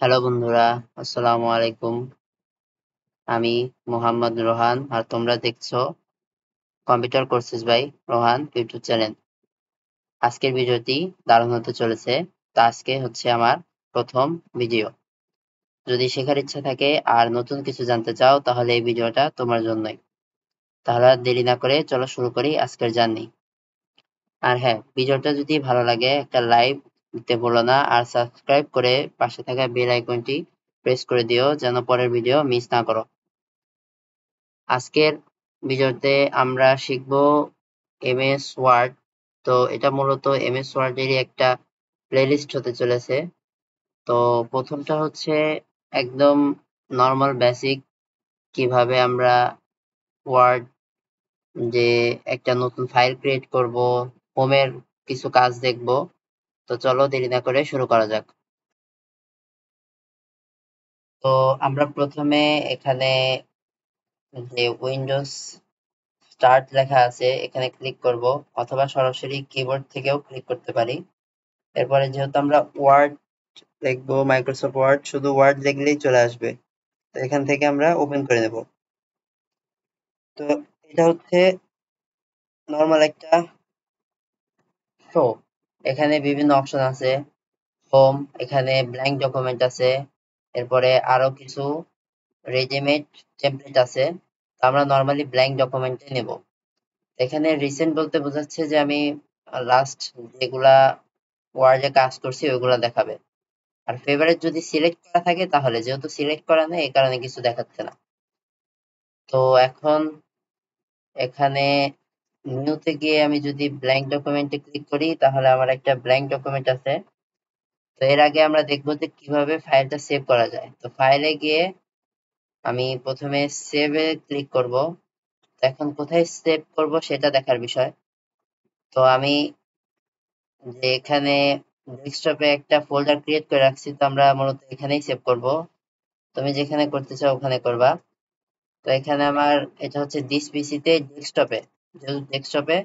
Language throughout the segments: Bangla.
হ্যালো বন্ধুরা, আসসালামু আলাইকুম। আমি মোহাম্মদ রোহান আর তোমরা দেখছো computer courses by Rohan YouTube channel. আজকের ভিডিওটি দারুণ হতে চলেছে। তো আজকে হচ্ছে আমার প্রথম ভিডিও। যদি শেখার ইচ্ছা থাকে আর নতুন কিছু জানতে চাও তাহলে এই ভিডিওটা তোমার জন্যই। তাহলে আর দেরি না করে চলো শুরু করি আজকের জার্নি। আর হ্যাঁ, ভিডিওটা যদি ভালো লাগে একটা লাইক দিতে ভুলো না আর সাবস্ক্রাইব করে পাশে থাকা বেল আইকনটি প্রেস করে দিও যেন পরের ভিডিও মিস না করো। আজকের ভিডিওতে আমরা শিখব এমএস ওয়ার্ড। তো এটা মূলত এমএস ওয়ার্ডেরই একটা প্লেলিস্ট হতে চলেছে। তো প্রথমটা হচ্ছে একদম নর্মাল বেসিক, কিভাবে আমরা ওয়ার্ড যে একটা নতুন ফাইল ক্রিয়েট করব, হোমের কিছু কাজ দেখব। তো চলো দেরি না করে শুরু করা যাক। তো আমরা প্রথমে এখানে যে উইন্ডোজ স্টার্ট লেখা আছে এখানে ক্লিক করব, অথবা সরাসরি কিবোর্ড থেকেও ক্লিক করতে পারি। এরপরে যেহেতু আমরা ওয়ার্ড লিখবো, মাইক্রোসফট ওয়ার্ড, শুধু ওয়ার্ড লিখলেই চলে আসবে। তো এখান থেকে আমরা ওপেন করে নেব। তো এটা হচ্ছে নর্মাল একটা শো। এখানে বিভিন্ন অপশন আছে। হোম, এখানে ব্ল্যাঙ্ক ডকুমেন্ট আছে। এরপরে আরো কিছু রেডিমেড টেমপ্লেট আছে। তো আমরা নর্মালি ব্ল্যাঙ্ক ডকুমেন্টে নেব। এখানে রিসেন্ট বলতে বোঝাচ্ছে যে আমি লাস্ট যেগুলা ওয়ার্ডে কাজ করছি ওইগুলা দেখাবে। আর ফেভারিট যদি সিলেক্ট করা থাকে তাহলে, যেহেতু সিলেক্ট করা নেই এই কারণে কিছু দেখাচ্ছে না। তো এখন এখানে নিউতে গিয়ে আমি যদি ব্ল্যাঙ্ক ডকুমেন্টে ক্লিক করি তাহলে আমার একটা ব্ল্যাঙ্ক ডকুমেন্ট আছে। তো এর আগে আমরা দেখবো যে কিভাবে ফাইলটা সেভ করা যায়। তো ফাইলে গিয়ে আমি প্রথমে সেভে ক্লিক করব। তো এখন কোথায় সেভ করব সেটা দেখার বিষয়। তো আমি যে এখানে ডেস্কটপে একটা ফোল্ডার ক্রিয়েট করে রাখছি, তো আমরা মূলত এখানেই সেভ করব। তুমি যেখানে করতে চাও ওখানে করবা। তো এখানে আমার এটা হচ্ছে দিস পিসিতে ডেস্কটপে, যেহেতু ডেস্কটপে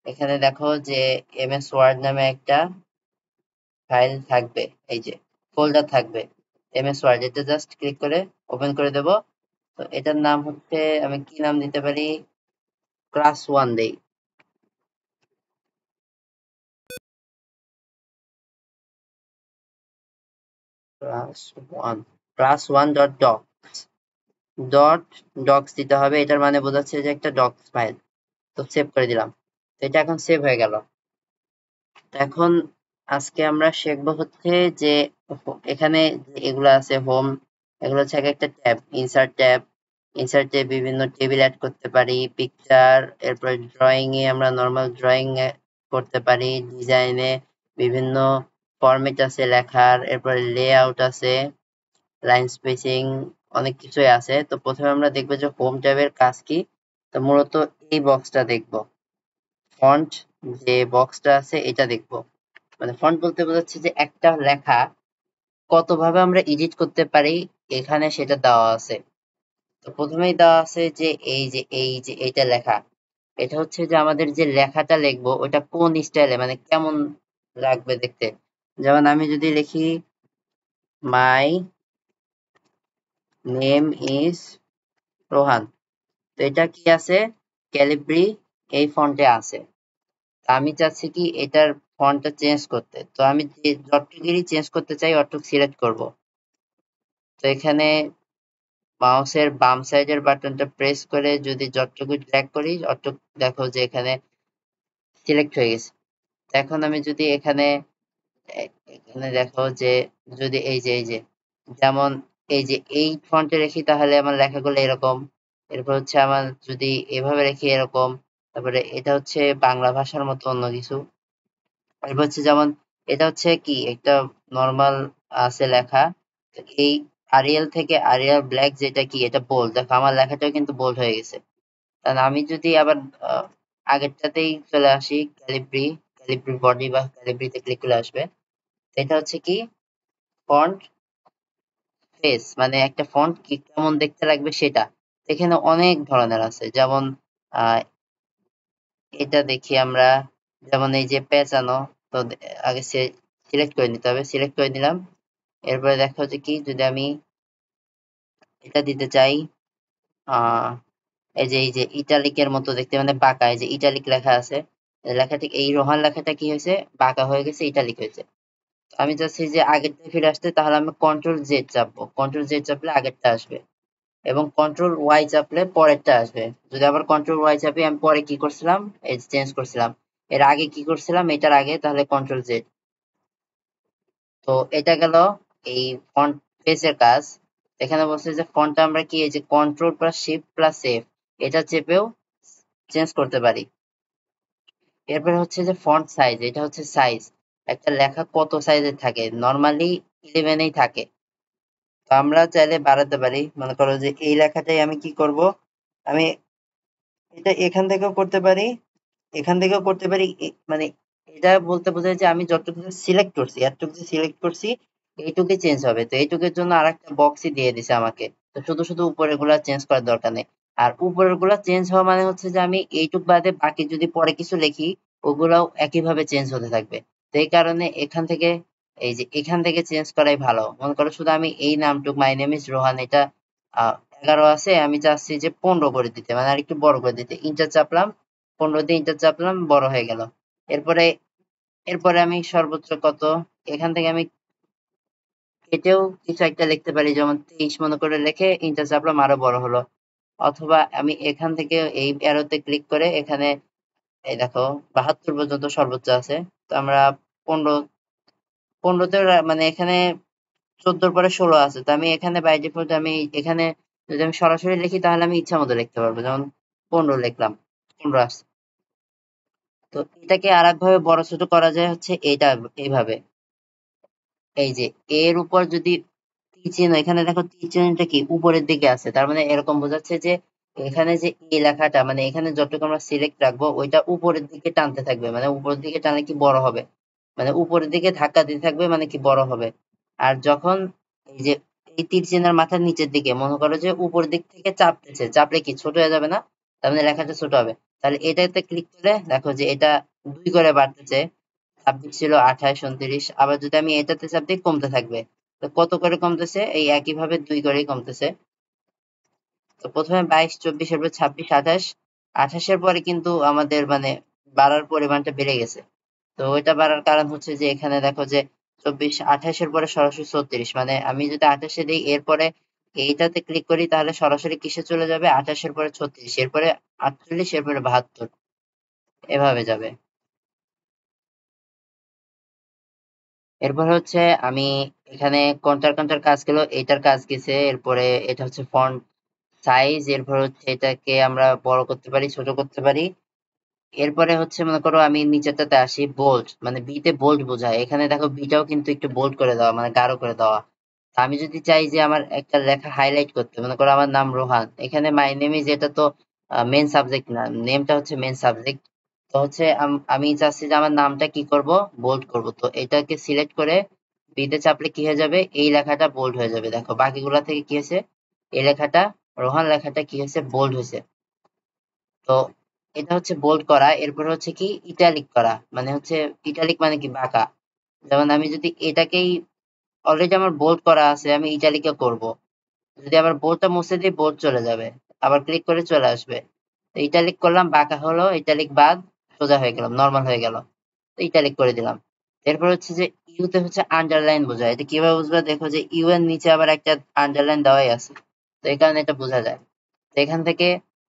এখানে দেখো যে এমএস ওয়ার্ড নামে একটা ফাইল থাকবে, এই যে ফোল্ডার থাকবে এমএস ওয়ার্ড। এটা জাস্ট ক্লিক করে ওপেন করে দেব। তো এটার নাম হচ্ছে, আমি কি নাম দিতে পারি, ক্লাস ওয়ান দেই। Class one, class one dot dot docx দিতে হবে। এটার মানে বোঝাচ্ছে যে একটা ডক্স ফাইল। তো সেভ করে দিলাম। তো এটা এখন সেভ হয়ে গেল। এখন আজকে আমরা শিখবো হচ্ছে যে এখানে এগুলো আছে হোম, এগুলো হচ্ছে এক একটা ট্যাব, ইনসার্ট ট্যাব। ইনসার্টে বিভিন্ন টেবিল অ্যাড করতে পারি, পিকচার, এরপর ড্রয়িং এ আমরা নর্মাল ড্রয়িং করতে পারি, ডিজাইনে বিভিন্ন ফরম্যাট আছে লেখার, এরপরে লেআউট আছে, লাইন স্পেসিং, অনেক কিছুই আছে। তো প্রথমে আমরা দেখবো যে হোম ট্যাবের কাজ কি। তো মূলত এই বক্সটা দেখবো, ফন্ট যে বক্সটা আছে এটা দেখবো। মানে ফন্ট বলতে বোঝাচ্ছে যে একটা লেখা কতভাবে আমরা এডিট করতে পারি, এখানে সেটা দেওয়া আছে। তো প্রথমেই দেওয়া আছে যে এই যে এইটা লেখা, এটা হচ্ছে যে আমাদের যে লেখাটা লিখবো ওটা কোন স্টাইলে, মানে কেমন লাগবে দেখতে। যেমন আমি যদি লিখি মাই নেম ইজ রোহান, তো এটা কি আছে, ক্যালিব্রি এই ফন্টে আছে। তা আমি চাচ্ছি কি এটার ফন্টটা চেঞ্জ করতে। তো আমি যে যতটুকুই চেঞ্জ করতে চাই অতটুকু সিলেক্ট করব। তো এখানে মাউসের বাম সাইডের বাটনটা প্রেস করে যদি যতটুকু ড্র্যাগ করি অতটুকু দেখো যে এখানে সিলেক্ট হয়ে গেছে। তো এখন আমি যদি এখানে এখানে দেখো যে যদি এই যে যেমন এই যে এই ফন্টে রাখি তাহলে আমার লেখাগুলো এরকম। এরপর হচ্ছে আমার যদি এভাবে রেখে এরকম। তারপরে এটা হচ্ছে বাংলা ভাষার মতো অন্য কিছু। এরপর হচ্ছে যেমন এটা হচ্ছে কি একটা নরমাল আছে লেখা। তো এই আরিয়াল থেকে আরিয়াল ব্ল্যাক যেটা কি এটা বোল্ড, দেখো আমার লেখাটাও কিন্তু বোল্ড হয়ে গেছে। তাহলে আমি যদি আবার আগেরটাতেই চলে আসি, ক্যালিব্রি, ক্যালিব্রি বডি বা ক্যালিব্রিতে ক্লিক করে আসবে। এটা হচ্ছে কি ফন্ট ফেস, মানে একটা ফন্ট কি কেমন দেখতে লাগবে সেটা। এখানে অনেক ধরনের আছে, যেমন আহ এটা দেখি আমরা, যেমন এই যে পেঁচানো। তো আগে সিলেক্ট করে নিতে হবে, সিলেক্ট করে নিলাম। এরপরে দেখো যে কি যদি আমি এটা দিতে চাই এই যে ইটালিকের মতো দেখতে মানে বাঁকা, এই যে ইটালিক লেখা আছে, লেখাটি এই রোহান লেখাটা কি হয়েছে, বাঁকা হয়ে গেছে, ইটালিক হয়েছে। আমি চাচ্ছি যে আগেরটা ফিরে আসতে, তাহলে আমি কন্ট্রোল জেড চাপবো, কন্ট্রোল জেড চাপলে আগেরটা আসবে এবং কন্ট্রোল ওয়াই চাপলে পরেরটা আসবে। যদি আবার কন্ট্রোল ওয়াই চাপি, আমি পরে কি করছিলাম, এই চেঞ্জ করছিলাম, এর আগে কি করছিলাম, এটার আগে, তাহলে কন্ট্রোল জেড। তো এটা গেল এই ফন্ট পেজের কাজ। এখানে বলছে যে ফন্টটা আমরা কি, এই যে control plus shift plus save, এটা চেপেও চেঞ্জ করতে পারি। এরপরে হচ্ছে যে ফন্ট সাইজ, এটা হচ্ছে সাইজ, একটা লেখা কত সাইজের থাকে, নরমালি 11 থাকে। তো আমরা চাইলে বাড়াতে পারি, মনে করো যে এই লেখাটাই আমি কি করব, আমি এটা এখান থেকেও করতে পারি, এখান থেকেও করতে পারি, মানে এটা বলতে বোঝায় যে আমি যতটুকু সিলেক্ট করছি, এতটুকু সিলেক্ট করছি, এইটুকুই চেঞ্জ হবে। তো এইটুকুর জন্য আরেকটা বক্সই দিয়ে দিছে আমাকে। তো শুধু শুধু উপরের গুলা চেঞ্জ করার দরকার নেই। আর উপরের গুলা চেঞ্জ হওয়া মানে হচ্ছে যে আমি এইটুক বাদে বাকি যদি পরে কিছু লিখি, ওগুলাও একইভাবে চেঞ্জ হতে থাকবে। তো এই কারণে এখান থেকে, এই যে এখান থেকে চেঞ্জ করাই ভালো। মনে করো শুধু আমি এই নামটুক মাই নেম ইজ রোহান, এটা 11 আছে, আমি চাচ্ছি যে 15 করে দিতে, মানে আর একটু বড় করে দিতে, ইন্টার চাপলাম, 15 দিয়ে ইন্টার চাপলাম, বড় হয়ে গেল। এরপরে এরপরে আমি সর্বোচ্চ কত, এখান থেকে আমি কেটেও কিছু একটা লিখতে পারি, যেমন 23 মনে করে লিখে ইন্টার চাপলাম, আরো বড় হলো। অথবা আমি এখান থেকে এই অ্যারোতে ক্লিক করে এখানে, এই দেখো 72 পর্যন্ত সর্বোচ্চ আছে। তো আমরা 15, 15তে মানে এখানে 14 পরে 16 আছে, তো আমি এখানে বাই ডিফল্ট আমি এখানে যদি আমি সরাসরি লিখি, তাহলে আমি ইচ্ছা মতো লিখতে পারবো, যেমন 15 লিখলাম, 15 আসছে। তো এটাকে আর একভাবে বড় ছোট করা যায় হচ্ছে এটা, এইভাবে, এই যে এর উপর যদি তীর চিহ্ন, এখানে দেখো তীর চিহ্নটা কি উপরের দিকে আছে, তার মানে এরকম বোঝাচ্ছে যে এখানে যে এই লেখাটা, মানে এখানে যতটুকু আমরা সিলেক্ট রাখবো ওইটা উপরের দিকে টানতে থাকবে, মানে উপরের দিকে টানলে কি বড় হবে, মানে উপরের দিকে ধাক্কা দিতে থাকবে, মানে কি বড় হবে। আর যখন এই যে এই তীর চিহ্নের মাথার নিচের দিকে মনে করো যে উপর দিক থেকে চাপতেছে, চাপলে কি ছোট হয়ে যাবে না, তার মানে লেখাটা ছোট হবে। তাহলে এটাতে ক্লিক করে দেখো যে এটা 2 করে বাড়তেছে, 26 ছিল 28, 29, আবার যদি আমি এটাতে চাপ দিই কমতে থাকবে। তো কত করে কমতেছে, এই একইভাবে 2 করেই কমতেছে। তো প্রথমে 22, 24, এরপর 26, 28, 28 এর পরে কিন্তু আমাদের মানে বাড়ার পরিমাণটা বেড়ে গেছে। তো ওইটা বাড়ার কারণ হচ্ছে যে এখানে দেখো যে 24, 28 এর পরে সরাসরি 36, মানে আমি যদি 28 এ দিই, এরপরে এইটাতে ক্লিক করি, তাহলে সরাসরি কিসে চলে যাবে, 28 এর পরে 36, এরপরে 48, এরপরে 72, এভাবে যাবে। এরপর হচ্ছে আমি এখানে কোনটার কোনটার কাজ গেল, এটার কাজ গেছে। এরপরে এটা হচ্ছে ফন্ট সাইজ, এরপর হচ্ছে এটাকে আমরা বড় করতে পারি, ছোট করতে পারি। এরপরে হচ্ছে মনে করো আমি নিচেরটাতে আসি, বোল্ড, মানে বি তে বোল্ড বোঝায়, এখানে দেখো বিটাও কিন্তু একটু বোল্ড করে দেওয়া, মানে গাঢ় করে দেওয়া। আমি যদি চাই যে আমার একটা লেখা হাইলাইট করতে, মনে করো আমার নাম রোহান, এখানে মাই নেম ইজ, এটা তো মেন সাবজেক্ট না, নেমটা হচ্ছে মেন সাবজেক্ট। তো হচ্ছে আমি চাচ্ছি যে আমার নামটা কি করব, বোল্ড করব। তো এটাকে সিলেক্ট করে বিতে চাপলে কি হয়ে যাবে, এই লেখাটা বোল্ড হয়ে যাবে। দেখো বাকিগুলা থেকে কি হয়েছে, এই লেখাটা, রোহান লেখাটা কি হয়েছে, বোল্ড হয়েছে। তো এটা হচ্ছে বোল্ড করা। এরপর হচ্ছে কি ইটালিক করা, মানে হচ্ছে ইটালিক মানে কি বাঁকা। যেমন আমি যদি এটাকেই, অলরেডি আমার বোল্ড করা আছে, আমি ইটালিকে করব, যদি আবার বোল্ডটা মুছে দিই বোল্ড চলে যাবে, আবার ক্লিক করে চলে আসবে। তো ইটালিক করলাম, বাঁকা হলো, ইটালিক বাদ, সোজা হয়ে গেলাম, নর্মাল হয়ে গেল। তো ইটালিক করে দিলাম। এরপর হচ্ছে যে ইউতে হচ্ছে আন্ডারলাইন বোঝায়, এটা কিভাবে বুঝবে, দেখো যে ইউ এর নিচে আবার একটা আন্ডারলাইন দেওয়াই আছে, তো এই কারণে এটা বোঝা যায়। তো এখান থেকে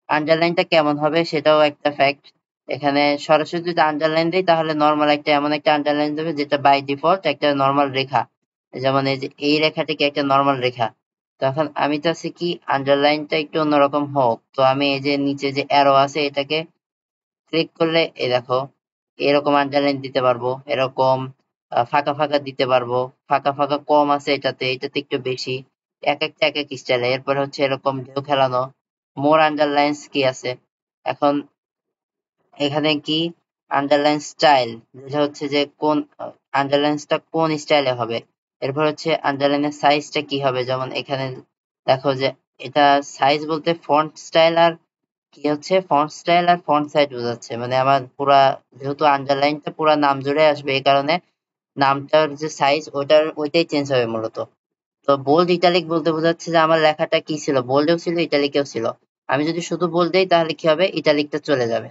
আন্ডারলাইনটা কেমন হবে সেটাও একটা ফ্যাক্ট। এখানে সরাসরি যদি আন্ডারলাইন দিই, তাহলে নর্মাল একটা, এমন একটা আন্ডারলাইন দেবে যেটা বাই ডিফল্ট একটা নর্মাল রেখা, যেমন এই যে এই রেখাটিকে একটা নর্মাল রেখা। তখন আমি চাচ্ছি কি আন্ডারলাইনটা একটু অন্যরকম হোক, তো আমি এই যে নিচে যে অ্যারো আছে এটাকে ক্লিক করলে এই দেখো এরকম আন্ডারলাইন দিতে পারবো, এরকম ফাঁকা ফাঁকা দিতে পারবো। ফাঁকা ফাঁকা কম আছে এটাতে, এটাতে একটু বেশি, এক একটা এক এক স্টাইলে। এরপর হচ্ছে এরকম ঢেউ খেলানো, মোর আন্ডারলাইন্স কি আছে। এখন এখানে কি আন্ডারলাইন স্টাইল, যেটা হচ্ছে যে কোন আন্ডারলাইন্সটা কোন স্টাইলে হবে। এরপর হচ্ছে আন্ডারলাইনের সাইজটা কি হবে, যেমন এখানে দেখো যে এটা সাইজ বলতে ফন্ট স্টাইল আর কি হচ্ছে, ফন্ট স্টাইল আর ফন্ট সাইজ বোঝাচ্ছে, মানে আমার পুরা, যেহেতু আন্ডারলাইনটা পুরা নাম জুড়ে আসবে, এই কারণে নামটার যে সাইজ ওইটাই চেঞ্জ হবে মূলত। তো বোল্ড ইটালিক বলতে বোঝাচ্ছে যে আমার লেখাটা কি ছিল, বোল্ডেও ছিল ইটালিকেও ছিল। আমি যদি শুধু বোল্ড দেই তাহলে কি হবে, ইটালিকটা চলে যাবে।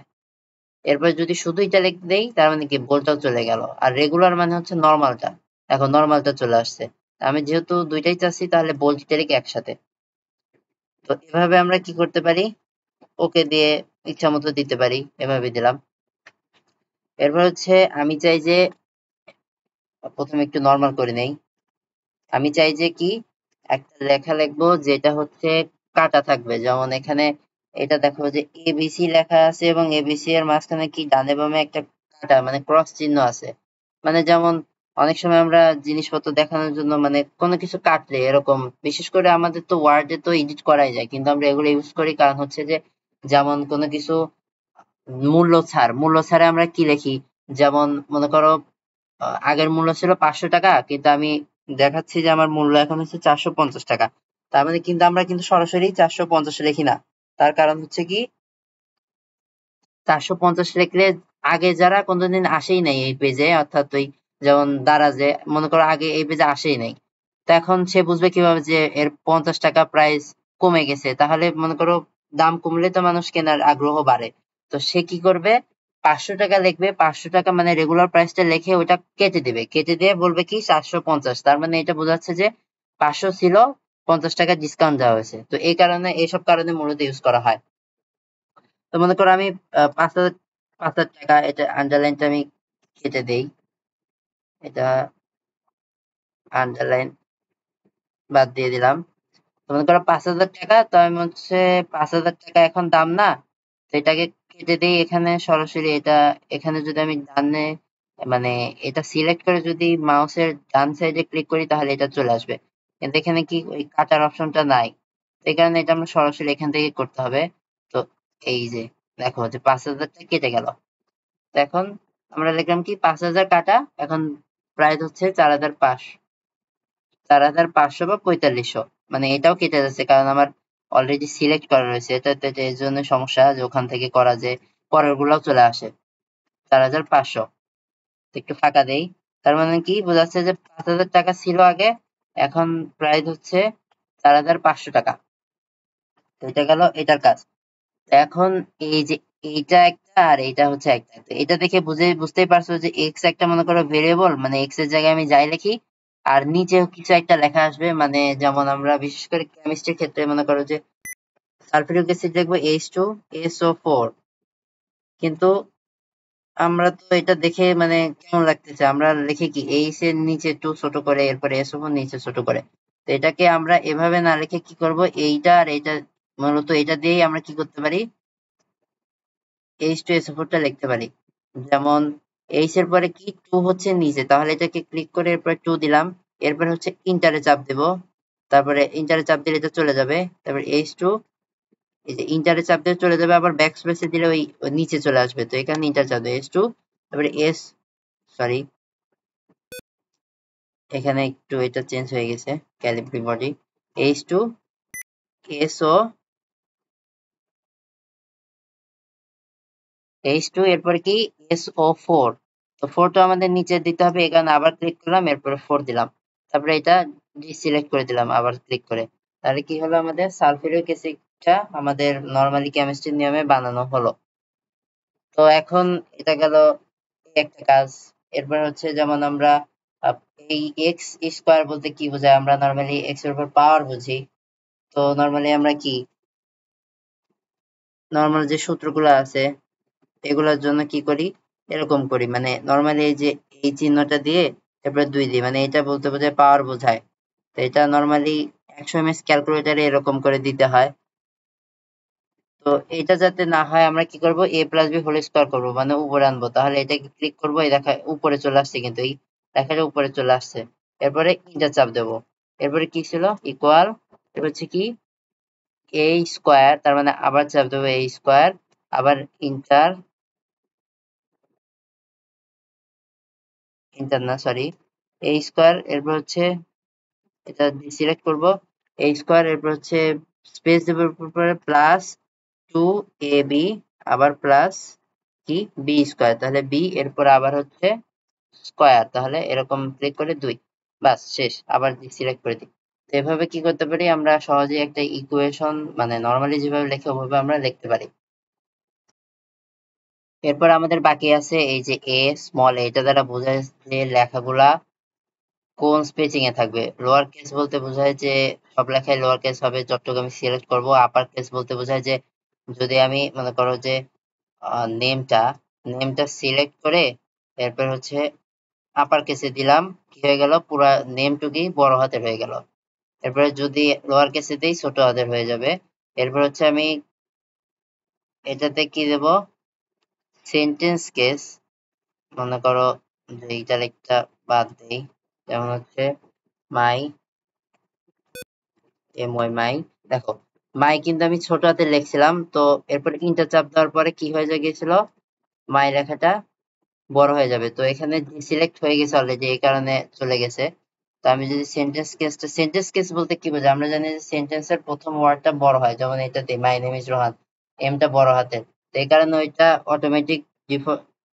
এরপর যদি শুধু ইটালিক দেই তার মানে কি বোল্ডটাও চলে গেল। আর রেগুলার মানে হচ্ছে নর্মালটা, এখন নর্মালটা চলে আসছে। আমি যেহেতু দুইটাই চাচ্ছি তাহলে বোল্ড ইটালিক একসাথে। তো এভাবে আমরা কি করতে পারি, ওকে দিয়ে ইচ্ছা মতো দিতে পারি, এভাবে দিলাম। এরপর হচ্ছে আমি চাই যে প্রথমে একটু নর্মাল করে নেই। আমি চাই যে কি একটা লেখা লিখবো যেটা হচ্ছে কাটা থাকবে, যেমন এখানে এটা দেখো যে এবিসি লেখা আছে এবং এবিসি এর মাঝখানে কি ডানে বামে একটা কাটা মানে ক্রস চিহ্ন আছে। মানে যেমন অনেক সময় আমরা জিনিসপত্র দেখানোর জন্য মানে কোনো কিছু কাটলে এরকম, বিশেষ করে আমাদের তো ওয়ার্ডে তো এডিট করাই যায়, কিন্তু আমরা এগুলো ইউজ করি কারণ হচ্ছে যে যেমন কোনো কিছু মূল্য ছাড়ে আমরা কি লিখি, যেমন মনে করো আগের মূল্য ছিল 500 টাকা, কিন্তু আমি দেখাচ্ছি যে আমার মূল্য এখন হচ্ছে 450 টাকা। তার মানে কিন্তু আমরা কিন্তু সরাসরি 450 লিখি না। তার কারণ হচ্ছে কি 450 লিখলে আগে যারা কোনোদিন আসেই নাই এই পেজে, অর্থাৎ ওই যেমন দারাজে মনে করো আগে এই পেজে আসেই নাই, তো এখন সে বুঝবে কিভাবে যে এর 50 টাকা প্রাইস কমে গেছে, তাহলে মনে করো দাম কমলে তো মানুষ কেনার আগ্রহ বাড়ে। তো সে কি করবে, 500 টাকা লিখবে, 500 টাকা মানে রেগুলার প্রাইসটা লিখে ওইটা কেটে দিবে, কেটে দিয়ে বলবে কি 450, তার মানে এটা বোঝাচ্ছে যে 500 ছিল, 50 টাকা ডিসকাউন্ট দেওয়া হয়েছে। তো এই কারণে এইসব কারণে মূলত ইউজ করা হয়। তো মনে করো আমি 5,000 টাকা, এটা আন্ডারলাইনটা আমি কেটে দেই, এটা আন্ডারলাইন বাদ দিয়ে দিলাম। তো মনে করো 5,000 টাকা, তো আমি হচ্ছে 5,000 টাকা এখন দাম না, তো এটাকে কেটে দিই এখানে সরাসরি। এটা এখানে যদি আমি ডানে মানে এটা সিলেক্ট করে যদি মাউসের ডান সাইডে ক্লিক করি তাহলে এটা চলে আসবে, কিন্তু এখানে কি ওই কাটার অপশনটা নাই। তো এই কারণে এটা আমরা সরাসরি এখান থেকে করতে হবে। তো এই যে দেখো যে 5,000টা কেটে গেল। তো এখন আমরা লিখলাম কি 5,000 কাটা, এখন প্রাইস হচ্ছে 4,500 বা 4,500, মানে এটাও কেটে যাচ্ছে কারণ আমার অলরেডি সিলেক্ট করা রয়েছে। এটা এর জন্য সমস্যা যে ওখান থেকে করা যে পরের গুলাও চলে আসে। 4,500 একটু ফাঁকা দেই, তার মানে কি বোঝাচ্ছে যে 5,000 টাকা ছিল আগে, এখন প্রাইস হচ্ছে 4,500 টাকা। তো এটা গেল এটার কাজ। এখন এই যে এইটা একটা আর এইটা হচ্ছে একটা, তো এটা দেখে বুঝতেই পারছো যে এক্স একটা মনে করো ভেরিয়েবল, মানে এক্স এর জায়গায় আমি যাই লিখি আর নিচেও কিছু একটা লেখা আসবে, মানে যেমন আমরা বিশেষ করে কেমিস্ট্রির ক্ষেত্রে মনে করো যে সালফিউরিক অ্যাসিড লিখবো H2SO4, কিন্তু আমরা তো এটা দেখে মানে কেমন লাগতেছে, আমরা লিখি কি এইচ এর নিচে 2 ছোট করে এরপরে SO4 নিচে ছোট করে। তো এটাকে আমরা এভাবে না লিখে কি করব, এইটা আর এইটা মূলত এটা দিয়েই আমরা কি করতে পারি, H2SO4 টা লিখতে পারি। যেমন H এর পরে কি 2 হচ্ছে নিচে, তাহলে এটাকে ক্লিক করে এরপরে 2 দিলাম, এরপরে হচ্ছে ইন্টারে চাপ দেব, তারপরে ইন্টারে চাপ দিলে এটা চলে যাবে। তারপরে H2, এই যে ইন্টারে চাপ দিলে চলে যাবে, আবার ব্যাক স্পেসে দিলে ওই নিচে চলে আসবে। তো এখানে ইন্টার চাপ দেব H2, তারপরে সরি এখানে একটু এটা চেঞ্জ হয়ে গেছে, Calibri body H2 SO H2 এরপর কি SO4, তো 4 টা আমাদের নিচে দিতে হবে, এখানে আবার ক্লিক করলাম, এরপরে 4 দিলাম, তারপরে এটা ডিসিলেক্ট করে দিলাম আবার ক্লিক করে। তাহলে কি হলো, আমাদের সালফিউরিক অ্যাসিডটা আমাদের নরমালি কেমিস্ট্রির নিয়মে বানানো হলো। তো এখন এটা গেল একটা কাজ। এরপর হচ্ছে যেমন আমরা আহ, এই এক্স স্কোয়ার বলতে কি বোঝায়, আমরা নরমালি এক্স এর উপর পাওয়ার বুঝি। তো নরমালি আমরা কি নরমাল যে সূত্রগুলো আছে এগুলোর জন্য কি করি, এরকম করি, মানে নরমালি এই যে এই চিহ্নটা দিয়ে তারপরে 2 দিই, মানে এটা বলতে বোঝায় পাওয়ার বোঝায়। তো এটা নরমালি 100 ms ক্যালকুলেটরে এরকম করে দিতে হয়। তো এটা যাতে না হয় আমরা কি করব, a plus B whole square করবো, মানে উপরে আনবো, তাহলে এটাকে ক্লিক করবো, এই দেখা উপরে চলে আসছে, কিন্তু এই লেখাটা উপরে চলে আসছে। এরপরে ইন্টার চাপ দেবো, এরপরে কি ছিল ইকুয়াল, এরপর হচ্ছে কি a স্কোয়ার, তার মানে আবার চাপ দেবো a স্কোয়ার, আবার ইন্টার, ইন্টার না সরি a স্কোয়ার, এরপর হচ্ছে এটা সিলেক্ট করব a স্কোয়ার, এরপর হচ্ছে স্পেস দেবো, পরে প্লাস 2ab, আবার প্লাস কি বি স্কোয়ার, তাহলে বি, এরপর আবার হচ্ছে স্কয়ার, তাহলে এরকম ক্লিক করে 2, বাস শেষ, আবার সিলেক্ট করে দিই। তো এভাবে কি করতে পারি, আমরা সহজেই একটা ইকুয়েশন মানে নরমালি যেভাবে লেখে ওভাবে আমরা লিখতে পারি। এরপর আমাদের বাকি আছে এই যে এ স্মল, এটা দ্বারা বোঝায় যে লেখাগুলা কোন স্পেসিং এ থাকবে। লোয়ার কেস বলতে বোঝায় যে সব লেখায় লোয়ার কেস হবে, যতটুকু আমি সিলেক্ট করব। আপার কেস বলতে বোঝায় যে যদি আমি মনে করো যে নেমটা নেমটা সিলেক্ট করে এরপর হচ্ছে আপার কেসে দিলাম, কি হয়ে গেল, পুরা নেমটুকুই বড় হাতের হয়ে গেল। এরপরে যদি লোয়ার কেসে দিই ছোট হাতের হয়ে যাবে। এরপর হচ্ছে আমি এটাতে কি দেব, সেন্টেন্স কেস, মনে করো যে ইটালিকটা বাদ দেই, যেমন হচ্ছে মাই, মাই, দেখো মাই কিন্তু আমি ছোট হাতে লিখছিলাম, তো এরপর ইন্টার চাপ দেওয়ার পরে কি হয়ে গিয়েছিল, মাই লেখাটা বড় হয়ে যাবে। তো এখানে সিলেক্ট হয়ে গেছে অলরেডি, এই কারণে চলে গেছে। তো আমি যদি সেন্টেন্স কেস বলতে কি বোঝায়, আমরা জানি যে সেন্টেন্সের প্রথম ওয়ার্ডটা বড় হয়, যেমন এটাতে মাই নেম ইজ রোহান, এমটা বড় হাতের, তো এই কারণে ওইটা অটোমেটিক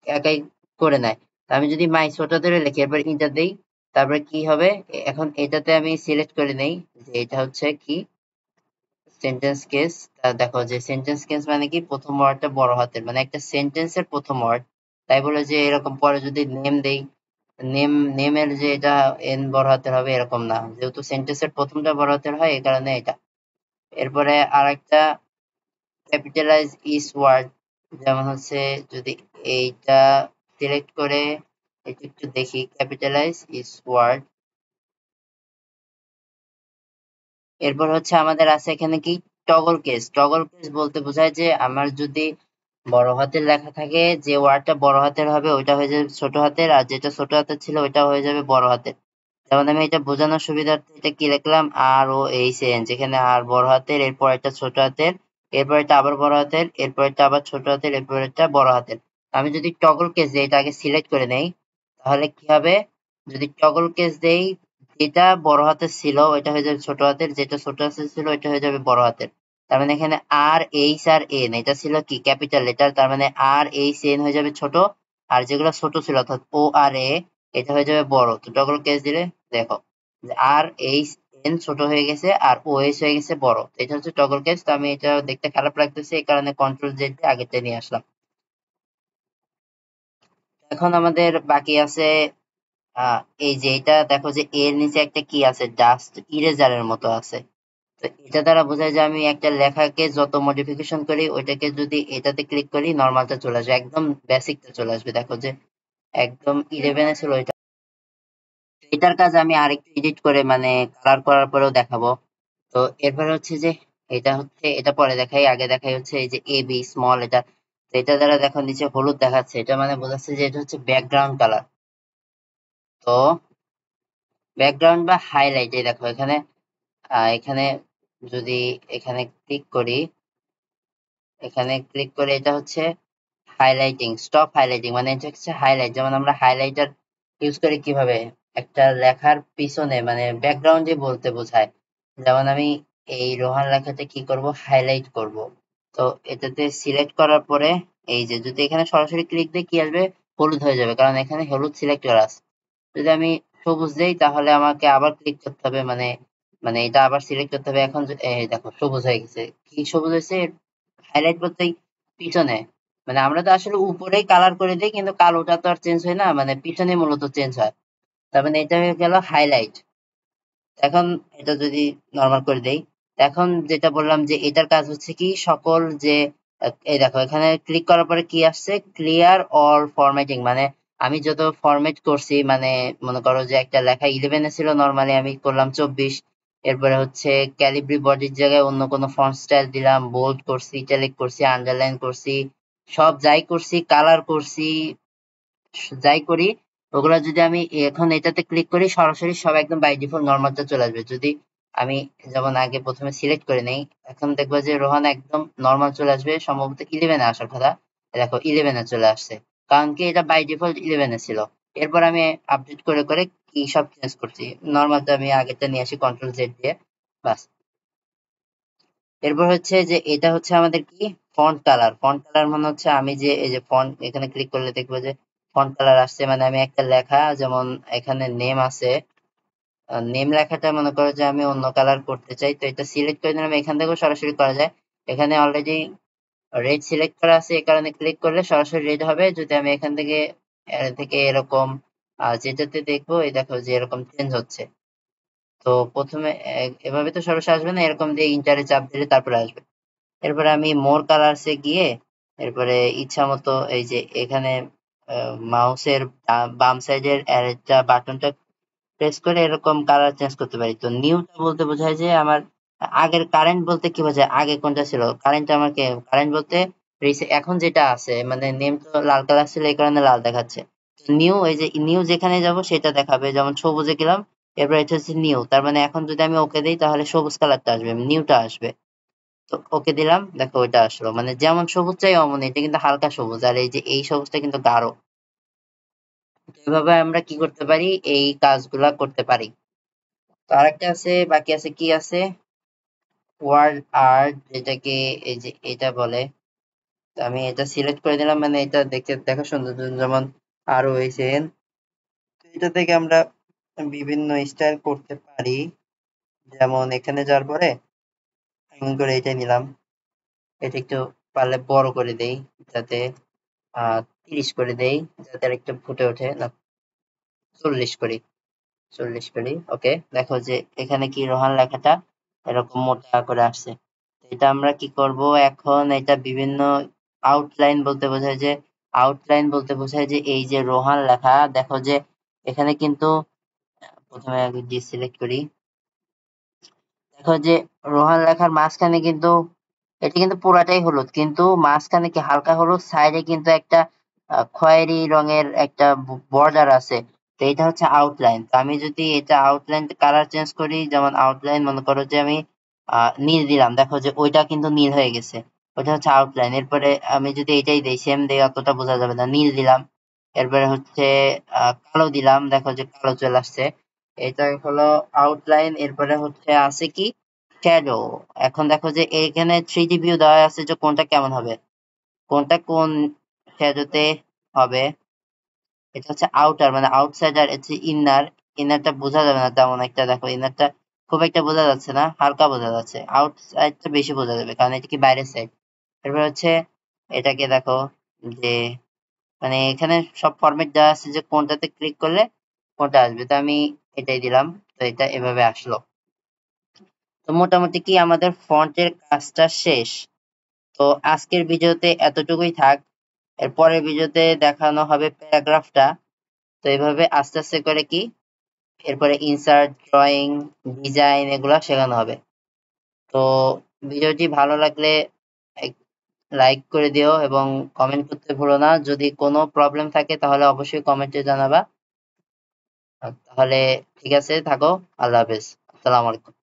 একাই করে নেয়। তো আমি যদি মাই ছোট ধরে লিখি এরপর ইন্টার দেই, তারপরে কি হবে, এখন এটাতে আমি সিলেক্ট করে নেই যে এটা হচ্ছে কি সেন্টেন্স কেস। দেখো যে সেন্টেন্স কেস মানে কি, প্রথম ওয়ার্ডটা বড় হাতের, মানে একটা সেন্টেন্সের প্রথম ওয়ার্ড। তাই বলে যে এরকম পরে যদি নেম দেই, নেমের যে এটা এন বড় হাতের হবে এরকম না, যেহেতু সেন্টেন্সের প্রথমটা বড় হাতের হয় এই কারণে এটা। এরপরে আরেকটা ক্যাপিটালাইজ ইস ওয়ার্ড, যেমন হচ্ছে যদি এইটা সিলেক্ট করে এটা একটু দেখি, ক্যাপিটালাইজ ইস ওয়ার্ড। এরপর হচ্ছে আমাদের আছে এখানে কি টগল কেস। টগল কেস বলতে বোঝায় যে আমার যদি বড় হাতের লেখা থাকে, যে ওয়ার্ডটা বড় হাতের হবে ওইটা হয়ে যাবে ছোট হাতের, আর যেটা ছোট হাতের ছিল ওইটা হয়ে যাবে বড় হাতের। যেমন আমি এটা বোঝানোর সুবিধার্থে এটা কি লিখলাম, আর ও এইচ এন, যেখানে আর বড় হাতের, এরপর এটা ছোট হাতের, এরপর এটা আবার বড় হাতের, এরপর এটা আবার ছোট হাতের, এরপর এটা বড় হাতের। আমি যদি টগল কেস দিই, এটা আগে সিলেক্ট করে নেই, তাহলে কি হবে, যদি টগল কেস দেই, যেটা বড় হাতের ছিল ওইটা হয়ে যাবে ছোট হাতের, যেটা ছোট হাতের ছিল ওইটা হয়ে যাবে বড় হাতের। তার মানে এখানে আর এইচ আর এন, এটা ছিল কি ক্যাপিটাল লেটার, তার মানে আর এইচ এন হয়ে যাবে ছোট, আর যেগুলো ছোট ছিল অর্থাৎ ও আর এ, এটা হয়ে যাবে বড়। তো টগল কেস দিলে দেখো যে আর এইচ এন ছোট হয়ে গেছে আর ও এইচ হয়ে গেছে বড়, তো এটা হচ্ছে টগল কেস। তো আমি এটা দেখতে খারাপ লাগতেছে এই কারণে কন্ট্রোল জেড দিয়ে আগেরটা নিয়ে আসলাম। এখন আমাদের বাকি আছে এই যে এটা দেখো যে এর নিচে একটা কি আছে, জাস্ট ইরেজারের মতো আছে। তো এটা দ্বারা বোঝায় যে আমি একটা লেখাকে যত মডিফিকেশন করি ওইটাকে যদি এটাতে ক্লিক করি নর্মালটা চলে আসবে, একদম বেসিকটা চলে আসবে। দেখো যে একদম 11 ছিল এটা। এটার কাজ আমি আরেকটু এডিট করে মানে কালার করার পরেও দেখাবো। তো এরপরে হচ্ছে যে এটা হচ্ছে, এটা পরে দেখাই, আগে দেখাই হচ্ছে এই যে এ বি স্মল, এটা তো এটা দ্বারা দেখো নিচে হলুদ দেখাচ্ছে, এটা মানে বোঝাচ্ছে যে এটা হচ্ছে ব্যাকগ্রাউন্ড কালার। তো ব্যাকগ্রাউন্ড বা হাইলাইট, এই দেখো এখানে এখানে যদি এখানে ক্লিক করি, এখানে ক্লিক করে এটা হচ্ছে হাইলাইটিং, স্টপ হাইলাইটিং, মানে এটা হচ্ছে হাইলাইট। যেমন আমরা হাইলাইটার ইউজ করি কিভাবে, একটা লেখার পিছনে মানে ব্যাকগ্রাউন্ডে বলতে বোঝায়। যেমন আমি এই রোহান লেখাটা কি করব, হাইলাইট করব। তো এটাতে সিলেক্ট করার পরে এই যে যদি এখানে সরাসরি ক্লিক দিই কি আসবে, হলুদ হয়ে যাবে, কারণ এখানে হলুদ সিলেক্ট করা আছে। যদি আমি সবুজ দেই তাহলে আমাকে আবার ক্লিক করতে হবে, মানে মানে এটা আবার সিলেক্ট করতে হবে। এখন এই দেখো সবুজ হয়ে গেছে। কি সবুজ হয়েছে, হাইলাইট বলতেই পিছনে, মানে আমরা তো আসলে উপরেই কালার করে দিই কিন্তু কালোটা তো আর চেঞ্জ হয় না, মানে পিছনে মূলত চেঞ্জ হয়। তার মানে এটা হয়ে গেল হাইলাইট। এখন এটা যদি নরমাল করে দেই, এখন যেটা বললাম যে এটার কাজ হচ্ছে কি সকল যে এই দেখো এখানে ক্লিক করার পরে কি আসছে, ক্লিয়ার অল ফরম্যাটিং, মানে আমি যত ফরম্যাট করছি, মানে মনে করো যে একটা লেখা 11 এ ছিল, নরমালি আমি করলাম 24। এরপরে হচ্ছে ক্যালিব্রি বডির জায়গায় অন্য কোনো ফন্ট স্টাইল দিলাম, বোল্ড করছি, ইটালিক করছি, আন্ডারলাইন করছি, সব যাই করছি, কালার করছি, যাই করি ওগুলা যদি আমি এখন এটাতে ক্লিক করি সরাসরি সব একদম বাই ডিফল্ট নর্মালটা চলে আসবে। যদি আমি যেমন আগে প্রথমে সিলেক্ট করে নেই, এখন দেখবো যে রোহান একদম নর্মাল চলে আসবে, সম্ভবত 11 এ আসার কথা, দেখো 11 এ চলে আসছে, কারণ কি এটা বাই ডিফল্ট 11 এ ছিল। এরপর আমি আপডেট করে করে কি সব চেঞ্জ করছি, নর্মালটা আমি আগেরটা নিয়ে আসি কন্ট্রোল জেড দিয়ে, বাস। এরপর হচ্ছে যে এটা হচ্ছে আমাদের কি ফন্ট কালার। ফন্ট কালার মানে হচ্ছে আমি যে এই যে ফন্ট এখানে ক্লিক করলে দেখবো যে ফন্ট কালার আসছে, মানে আমি একটা লেখা যেমন এখানে নেম আছে, নেম লেখাটা মনে করো যে আমি অন্য কালার করতে চাই, তো এটা সিলেক্ট করে দিলাম। এখান থেকেও সরাসরি করা যায়, এখানে অলরেডি রেড সিলেক্ট করা আছে, এই কারণে ক্লিক করলে সরাসরি রেড হবে। যদি আমি এখান থেকে এরকম যেটাতে দেখবো, এই দেখো যে এরকম চেঞ্জ হচ্ছে। তো প্রথমে এভাবে তো সরাসরি আসবে না, এরকম দিয়ে ইন্টারে চাপ দিলে তারপরে আসবে। এরপরে আমি মোর কালারসে গিয়ে এরপরে ইচ্ছা মতো এই যে এখানে মাউসের বাম সাইডের একটা বাটনটা প্রেস করে এরকম কালার চেঞ্জ করতে পারি। তো নিউটা বলতে বোঝায় যে আমার আগের কারেন্ট বলতে কি বোঝায়, আগে কোনটা ছিল কারেন্ট, আমাকে কারেন্ট বলতে এখন যেটা আছে, মানে নেম তো লাল কালার ছিল এই কারণে লাল দেখাচ্ছে। নিউ, এই যে নিউ যেখানে যাব সেটা দেখাবে, যেমন সবুজে গেলাম, এরপর এটা হচ্ছে নিউ, তার মানে এখন যদি আমি ওকে দিই তাহলে সবুজ কালারটা আসবে, নিউটা আসবে। তো ওকে দিলাম, দেখো ওইটা আসলো, মানে যেমন সবুজ চাই অমন, এটা কিন্তু হালকা সবুজ, আর এই যে এই সবুজটা কিন্তু গাঢ়। এভাবে আমরা কি করতে পারি, এই কাজগুলা করতে পারি। তো আরেকটা আছে, বাকি আছে, কি আছে, ওয়ার্ড আর্ট, যেটাকে এই যে এটা বলে। তো আমি এটা সিলেক্ট করে দিলাম, মানে এটা দেখতে দেখা সুন্দর, যেমন আরো হয়েছে। এটা থেকে আমরা বিভিন্ন স্টাইল করতে পারি, যেমন এখানে যাওয়ার পরে এমন করে এটা নিলাম, এটা একটু পারলে বড় করে দেই, যাতে 30 করে দেই, যাতে আর একটু ফুটে ওঠে না, 40 করি, 40 করি। ওকে, দেখো যে এখানে কি রোহান লেখাটা এরকম মোটা করে আসছে। এটা আমরা কি করব এখন, এটা বিভিন্ন আউটলাইন বলতে বোঝায় যে, আউটলাইন বলতে বোঝায় যে এই যে রোহান লেখা, দেখো যে এখানে কিন্তু প্রথমে আগে ডিসিলেক্ট করি, দেখো যে রোহান লেখার মাঝখানে কিন্তু এটা কিন্তু পুরাটাই হলুদ, কিন্তু মাঝখানে কি হালকা হলুদ, সাইডে কিন্তু একটা খয়েরি রঙের একটা বর্ডার আছে। তো এটা হচ্ছে আউটলাইন। তো আমি যদি এটা আউটলাইন কালার চেঞ্জ করি, যেমন আউটলাইন মনে করো যে আমি নীল দিলাম, দেখো যে ওইটা কিন্তু নীল হয়ে গেছে, ওটা হচ্ছে আউটলাইন। এরপরে আমি যদি এটাই দেই, সেম দেই, অতটা বোঝা যাবে না, নীল দিলাম। এরপরে হচ্ছে কালো দিলাম, দেখো যে কালো চলে আসছে, এটা হলো আউটলাইন। এরপরে হচ্ছে আছে কি, শ্যাডো। এখন দেখো যে এখানে 3D ভিউ দেওয়া আছে যে কোনটা কেমন হবে, কোনটা কোন শ্যাডোতে হবে। এটা হচ্ছে আউটার, মানে আউটসাইড, আর হচ্ছে ইনার। ইনারটা বোঝা যাবে না তেমন একটা, দেখো ইনারটা খুব একটা বোঝা যাচ্ছে না, হালকা বোঝা যাচ্ছে, আউটসাইডটা বেশি বোঝা যাবে কারণ এটা কি বাইরের সাইড। এরপর হচ্ছে এটাকে দেখো যে, মানে এখানে সব ফরম্যাট দেওয়া আছে যে কোনটাতে ক্লিক করলে কোনটা আসবে, তো আমি এটাই দিলাম, তো এটা এভাবে আসলো। তো মোটামুটি কি আমাদের ফন্টের কাজটা শেষ। তো আজকের ভিডিওতে এতটুকুই থাক, এর পরের ভিডিওতে দেখানো হবে প্যারাগ্রাফটা। তো এইভাবে আস্তে আস্তে করে কি এরপরে ইনসার্ট, ড্রয়িং, ডিজাইন এগুলা শেখানো হবে। তো ভিডিওটি ভালো লাগলে লাইক করে দিও এবং কমেন্ট করতে ভুলো না। যদি কোনো প্রবলেম থাকে তাহলে অবশ্যই কমেন্টে জানাবা। তাহলে ঠিক আছে, থাকো। আল্লাহ হাফেজ। আসসালামু আলাইকুম।